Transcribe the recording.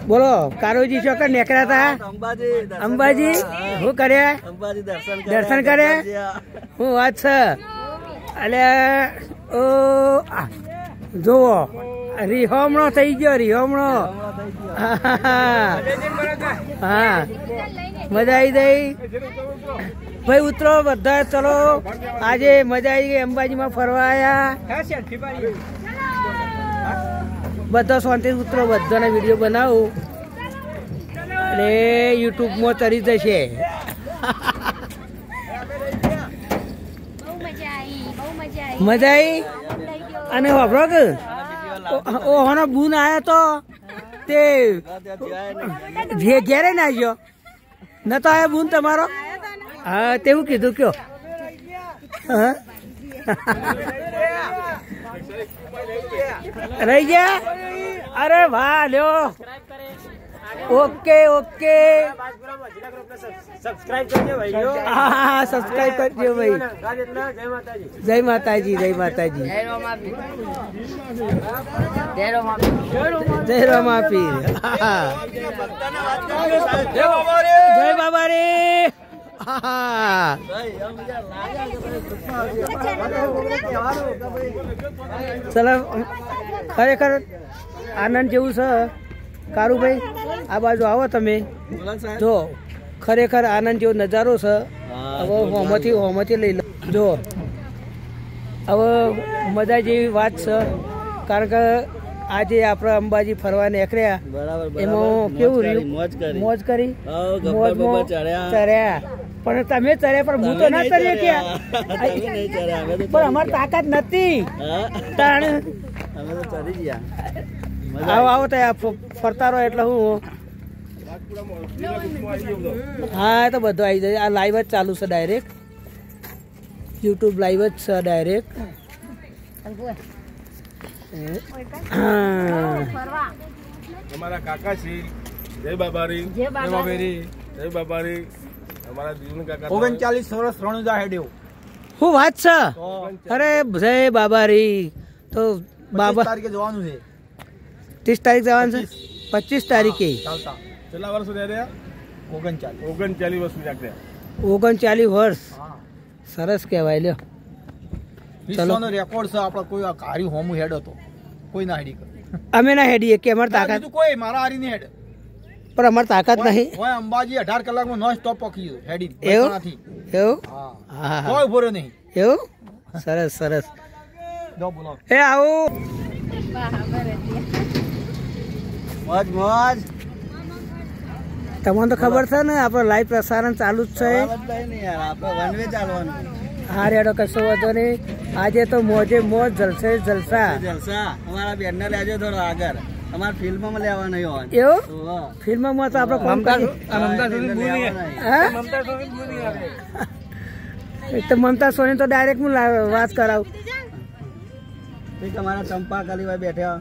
બોલો કારુજી ચોકર નીકળ્યા હતા અંબાજી શું કર્યા દર્શન કર્યા શું વાત છે અલે ઓ જોવો રીહોમણો થઈ ગયો રીહોમણો હા મજા આવી ગઈ ભાઈ ઉતરો બધા ચલો આજે મજા આવી ગઈ અંબાજીમાં ફરવા આયા બધા શાંતિ ઉતરો બધાના વિડીયો બનાવું અને યુટ્યુબમાં ચડી જશે મજા આવી અને વાપરો કે ઓહનો બૂન આયો તો તે ઘેરે ના આવ્યો ન તો આયો બૂન તમારો હા તેવું કીધું કયો હા રહી ગયા અરે વાહ લ્યો ઓકે ઓકે સબસ્ક્રાઇબ કરજો ભાઈ હા સબસ્ક્રાઇબ કરજો ભાઈ જય માતાજી જય માતાજી જય રમાપીર જય બાબા રે ચલો ખરેખર આનંદ જેવું છે કારુભાઈ આ બાજુ આવો તમે જો ખરેખર આનંદ જેવો નજારો છે હવે હોમથી લઈ લો જો હવે મજા જેવી વાત છે કારણ કે આજે આપણે અંબાજી ફરવા નીકળ્યા એમાં કેવું રહ્યું મોજ કરી મોજમાં ચડ્યા પણ તમે ચડ્યા પણ હું તો ના ચડ્યો ક્યાં પણ અમારી તાકાત નથી આવો આવો તો ફરતા રહો એટલે હું હા તો બધું આવી જાય આ લાઈવ જ ચાલુ છે ડાયરેક્ટ યુટ્યુબ લાઈવ જ છે ડાયરેક્ટ અમારા કાકા છે જય બાબારી જય બાબારી જય બાબારી અમારા જીવન કાકા 39 વર્ષ રણુજા હેડ્યો શું વાત છે અરે જય બાબારી તો બાબા તારીખે જવાનું છે 30 તારીખ જવાનું છે 25 તારીખે કેટલા વર્ષ રહ્યા 39 વર્ષ જાગ્યા 39 વર્ષ સરસ કહેવાય લ્યો વિશ્વનો રેકોર્ડ છે આપણો કોઈ કારી હોમું હેડ હતો કોઈ ના હેડી અમે ના હેડીએ કે અમારી તાકાત કોઈ મારા હારી ની હેડ પણ અમારી તાકાત નહીં ઓય અંબાજી 18 કલાકમાં નોન સ્ટોપ પકી હેડી એવું એવું હા કોઈ ભોરે નહીં એવું સરસ સરસ દો બોલો એ આવો મોજ મોજ તમને તો ખબર છે ને આપણે લાઈવ પ્રસારણ ચાલુ જ છે હા રેડો કશો વાંધો નહીં આજે તો મોજે મોજ જલસે જલસા અમારા બેન ને લેજો થોડો આગળ અમારે ફિલ્મમાં લેવા નહીં હોય એવું ફિલ્મમાં તો આપણે કામ તો મમતા સોની તો ડાયરેક્ટ હું વાત કરાવું તમારા ચંપા કાલીભાઈ બેઠા